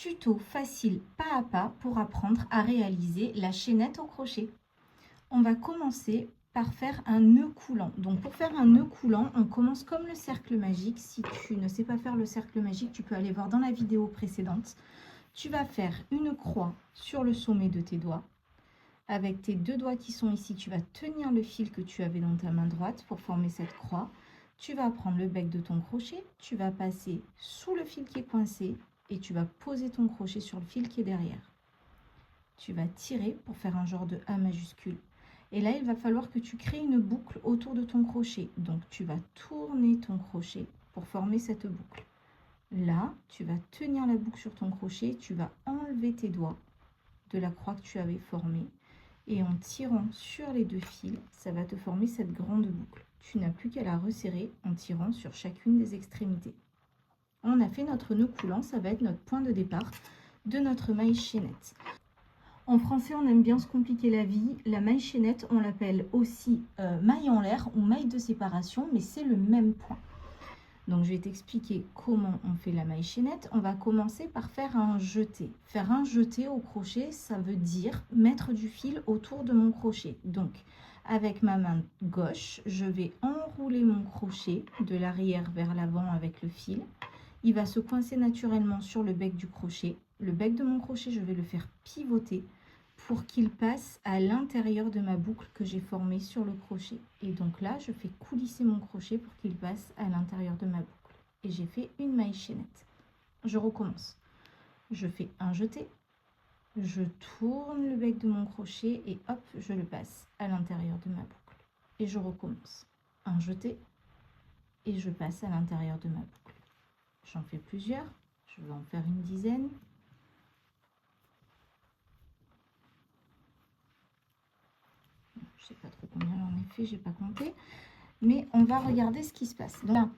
tuto facile pas à pas pour apprendre à réaliser la chaînette au crochet. On va commencer par faire un nœud coulant. Donc pour faire un nœud coulant, on commence comme le cercle magique. Si tu ne sais pas faire le cercle magique, tu peux aller voir dans la vidéo précédente. Tu vas faire une croix sur le sommet de tes doigts. Avec tes deux doigts qui sont ici, tu vas tenir le fil que tu avais dans ta main droite pour former cette croix. Tu vas prendre le bec de ton crochet, tu vas passer sous le fil qui est coincé et tu vas poser ton crochet sur le fil qui est derrière. Tu vas tirer pour faire un genre de A majuscule. Et là, il va falloir que tu crées une boucle autour de ton crochet. Donc, tu vas tourner ton crochet pour former cette boucle. Là, tu vas tenir la boucle sur ton crochet, tu vas enlever tes doigts de la croix que tu avais formée. Et en tirant sur les deux fils, ça va te former cette grande boucle. Tu n'as plus qu'à la resserrer en tirant sur chacune des extrémités. On a fait notre nœud coulant, ça va être notre point de départ de notre maille chaînette. En français, on aime bien se compliquer la vie. La maille chaînette, on l'appelle aussi maille en l'air ou maille de séparation, mais c'est le même point. Donc, je vais t'expliquer comment on fait la maille chaînette. On va commencer par faire un jeté. Faire un jeté au crochet, ça veut dire mettre du fil autour de mon crochet. Donc, avec ma main gauche, je vais enrouler mon crochet de l'arrière vers l'avant avec le fil. Il va se coincer naturellement sur le bec du crochet. Le bec de mon crochet, je vais le faire pivoter pour qu'il passe à l'intérieur de ma boucle que j'ai formée sur le crochet. Et donc là, je fais coulisser mon crochet pour qu'il passe à l'intérieur de ma boucle. Et j'ai fait une maille chaînette. Je recommence. Je fais un jeté. Je tourne le bec de mon crochet et hop, je le passe à l'intérieur de ma boucle. Et je recommence. Un jeté et je passe à l'intérieur de ma boucle. J'en fais plusieurs, je vais en faire une dizaine. Je ne sais pas trop combien j'en ai fait, j'ai pas compté. Mais on va regarder ce qui se passe. Donc là,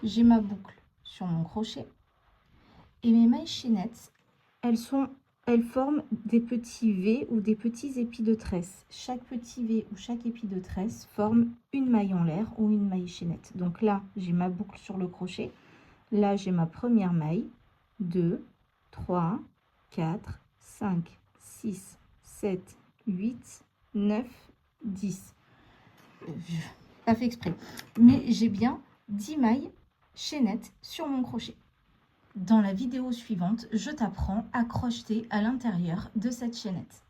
j'ai ma boucle sur mon crochet. Et mes mailles chaînettes, elles forment des petits V ou des petits épis de tresse. Chaque petit V ou chaque épi de tresse forme une maille en l'air ou une maille chaînette. Donc là, j'ai ma boucle sur le crochet. Là, j'ai ma première maille, 2, 3, 4, 5, 6, 7, 8, 9, 10. Pas fait exprès. Mais j'ai bien 10 mailles chaînettes sur mon crochet. Dans la vidéo suivante, je t'apprends à crocheter à l'intérieur de cette chaînette.